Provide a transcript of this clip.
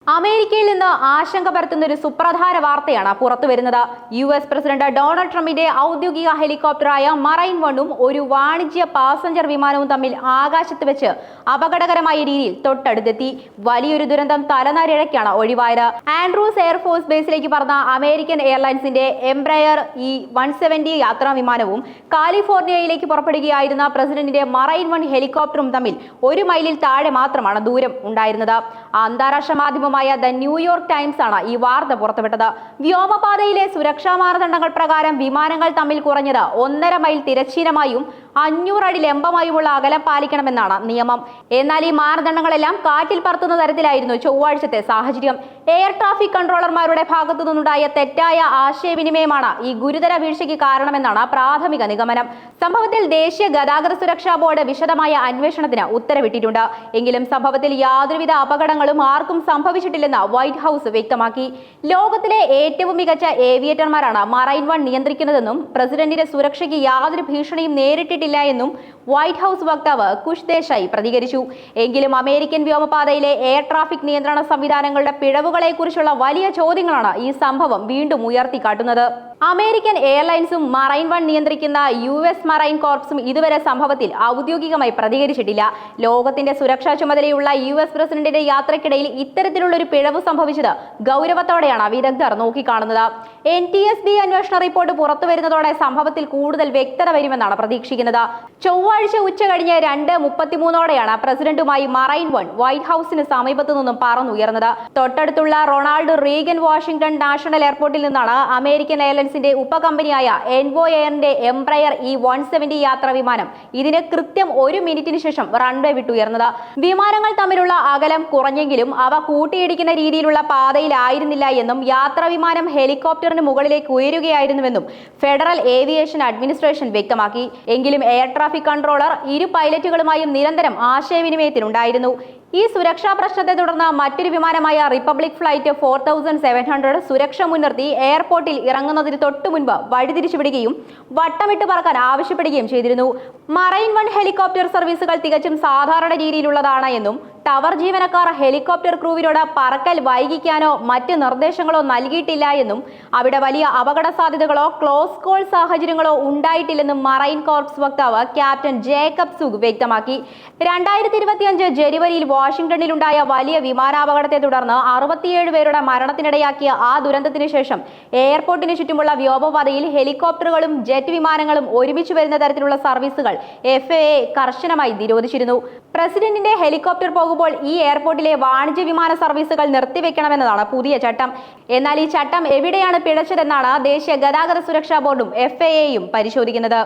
അമേരിക്കയിൽ നിന്ന് ആശങ്ക പരത്തുന്ന ഒരു സുപ്രധാന വാർത്തയാണ് പുറത്തുവരുന്നത്. US പ്രസിഡന്റ് ഡൊണാൾഡ് ട്രംപിന്റെ ഔദ്യോഗിക ഹെലികോപ്റ്ററായ മറൈൻ വണ്ണും ഒരു വാണിജ്യ പാസഞ്ചർ വിമാനവും തമ്മിൽ ആകാശത്ത് വെച്ച് അപകടകരമായ രീതിയിൽ തൊട്ടടുത്തെത്തി. വലിയൊരു ദുരന്തം തലനാരിഴയ്ക്കാണ് ഒഴിവായത്. ആൻഡ്രൂസ് എയർഫോഴ്സ് ബേസിലേക്ക് പറന്ന അമേരിക്കൻ എയർലൈൻസിന്റെ എംബ്രയർ E-170 യാത്രാ വിമാനവും കാലിഫോർണിയയിലേക്ക് പുറപ്പെടുകയായിരുന്ന പ്രസിഡന്റിന്റെ മറൈൻ വൺ ഹെലികോപ്റ്ററും തമ്മിൽ 1 മൈലിൽ താഴെ മാത്രമാണ് ദൂരം ഉണ്ടായിരുന്നത്. അന്താരാഷ്ട്ര മാധ്യമമായ ദ ന്യൂയോർക്ക് ടൈംസ് ആണ് ഈ വാർത്ത പുറത്തുവിട്ടത്. വ്യോമപാതയിലെ സുരക്ഷാ മാനദണ്ഡങ്ങൾ പ്രകാരം വിമാനങ്ങൾ തമ്മിൽ കുറഞ്ഞത് 1.5 മൈൽ തിരശ്ചീനമായും 500 അടി ലംബമായുമുള്ള അകലം പാലിക്കണമെന്നാണ് നിയമം. എന്നാൽ ഈ മാനദണ്ഡങ്ങളെല്ലാം കാറ്റിൽ പറത്തുന്ന തരത്തിലായിരുന്നു ചൊവ്വാഴ്ചത്തെ സാഹചര്യം. എയർ ട്രാഫിക് കൺട്രോളർമാരുടെ ഭാഗത്തു നിന്നുണ്ടായ തെറ്റായ ആശയവിനിമയമാണ് ഈ ഗുരുതര വീഴ്ചയ്ക്ക് കാരണമെന്നാണ് പ്രാഥമിക നിഗമനം. സംഭവത്തിൽ ദേശീയ ഗതാഗത സുരക്ഷാ ബോർഡ് വിശദമായ അന്വേഷണത്തിന് ഉത്തരവിട്ടിട്ടുണ്ട്. എങ്കിലും സംഭവത്തിൽ യാതൊരുവിധ അപകടങ്ങളും ആർക്കും സംഭവിച്ചിട്ടില്ലെന്ന് വൈറ്റ് ഹൌസ് വ്യക്തമാക്കി. ലോകത്തിലെ ഏറ്റവും മികച്ച ഏവിയേറ്റർമാരാണ് മറൈൻ വൺ നിയന്ത്രിക്കുന്നതെന്നും പ്രസിഡന്റിന്റെ സുരക്ഷയ്ക്ക് യാതൊരു ഭീഷണിയും നേരിട്ടിട്ടില്ല എന്നും വൈറ്റ് ഹൌസ് വക്താവ് കുഷ് ദേശായി പ്രതികരിച്ചു. എങ്കിലും അമേരിക്കൻ വ്യോമപാതയിലെ എയർ ട്രാഫിക് നിയന്ത്രണ സംവിധാനങ്ങളുടെ പിഴവുകളെ കുറിച്ചുള്ള വലിയ ചോദ്യങ്ങളാണ് ഈ സംഭവം വീണ്ടും ഉയർത്തിക്കാട്ടുന്നത്. അമേരിക്കൻ എയർലൈൻസും മറൈൻ വൺ നിയന്ത്രിക്കുന്ന US മറൈൻ കോർപ്സും ഇതുവരെ സംഭവത്തിൽ ഔദ്യോഗികമായി പ്രതികരിച്ചിട്ടില്ല. ലോകത്തിന്റെ സുരക്ഷാ ചുമതലയുള്ള US പ്രസിഡന്റിന്റെ യാത്രക്കിടയിൽ ഇത്തരത്തിലുള്ള ഒരു പിഴവ് സംഭവിച്ചത് ഗൗരവത്തോടെയാണ് വിദഗ്ധർ നോക്കിക്കാണുന്നത്. NTSB അന്വേഷണ റിപ്പോർട്ട് പുറത്തുവരുന്നതോടെ സംഭവത്തിൽ കൂടുതൽ വ്യക്തത വരുമെന്നാണ് പ്രതീക്ഷിക്കുന്നത്. ചൊവ്വാഴ്ച ഉച്ച കഴിഞ്ഞ് 2:33 പ്രസിഡന്റുമായി മറൈൻ വൺ വൈറ്റ് ഹൌസിന് സമീപത്തു നിന്നും പറന്നുയർന്നത്. തൊട്ടടുത്തുള്ള റൊണാൾഡ് റീഗൻ വാഷിംഗ്ടൺ നാഷണൽ എയർപോർട്ടിൽ നിന്നാണ് അമേരിക്കൻ എയർലൈൻസിന്റെ ഉപകമ്പനിയായ എൻവോയ് എയറിന്റെ എംബ്രയർ E-170 യാത്രാ വിമാനം ഇതിന് കൃത്യം 1 മിനിറ്റിന് ശേഷം റൺവേ വിട്ടുയർന്നത്. വിമാനങ്ങൾ തമ്മിലുള്ള അകലം കുറഞ്ഞെങ്കിലും അവ കൂട്ടിയിടിക്കുന്ന രീതിയിലുള്ള പാതയിലായിരുന്നില്ല എന്നും യാത്രാ വിമാനം ഹെലികോപ്റ്ററിന് മുകളിലേക്ക് ഉയരുകയായിരുന്നുവെന്നും ഫെഡറൽ ഏവിയേഷൻ അഡ്മിനിസ്ട്രേഷൻ വ്യക്തമാക്കി. എങ്കിലും എയർ ട്രാഫിക് കൺട്രോളർ ഇരു പൈലറ്റുകളുമായും നിരന്തരം ആശയവിനിമയത്തിലുണ്ടായിരുന്നു. ഈ സുരക്ഷാ പ്രശ്നത്തെ തുടർന്ന് മറ്റൊരു വിമാനമായ റിപ്പബ്ലിക് ഫ്ലൈറ്റ് 4700 സുരക്ഷ മുൻനിർത്തി എയർപോർട്ടിൽ ഇറങ്ങുന്നതിന് തൊട്ടു മുൻപ് വഴിതിരിച്ചുവിടുകയും വട്ടമിട്ട് പറക്കാൻ ആവശ്യപ്പെടുകയും ചെയ്തിരുന്നു. മറൈൻ വൺ ഹെലികോപ്റ്റർ സർവീസുകൾ തികച്ചും സാധാരണ രീതിയിലുള്ളതാണ് എന്നും ടവർ ജീവനക്കാർ ഹെലികോപ്റ്റർ ക്രൂവിനോട് പറക്കൽ വൈകിക്കാനോ മറ്റ് നിർദ്ദേശങ്ങളോ നൽകിയിട്ടില്ല എന്നും അവിടെ വലിയ അപകട സാധ്യതകളോ ക്ലോസ് കോൾ സാഹചര്യങ്ങളോ ഉണ്ടായിട്ടില്ലെന്നും മറൈൻ കോർപ്സ് വക്താവ് ക്യാപ്റ്റൻ ജേക്കബ് സുഗ് വ്യക്തമാക്കി. 2025 ജനുവരിയിൽ വാഷിംഗ്ടണിലുണ്ടായ വലിയ വിമാനാപകടത്തെ തുടർന്ന് 67 പേരുടെ മരണത്തിനിടയാക്കിയ ആ ദുരന്തത്തിന് ശേഷം എയർപോർട്ടിന് ചുറ്റുമുള്ള വ്യോമപാതയിൽ ഹെലികോപ്റ്ററുകളും ജെറ്റ് വിമാനങ്ങളും ഒരുമിച്ച് വരുന്ന തരത്തിലുള്ള സർവീസുകൾ FAA കർശനമായി നിരോധിച്ചിരുന്നു. പ്രസിഡന്റിന്റെ ഹെലികോപ്റ്റർ പോകുമ്പോൾ ഈ എയർപോർട്ടിലെ വാണിജ്യ വിമാന സർവീസുകൾ നിർത്തിവെക്കണമെന്നതാണ് പുതിയ ചട്ടം. എന്നാൽ ഈ ചട്ടം എവിടെയാണ് പിഴച്ചതെന്നാണ് ദേശീയ ഗതാഗത സുരക്ഷാ ബോർഡും FAAയും പരിശോധിക്കുന്നത്.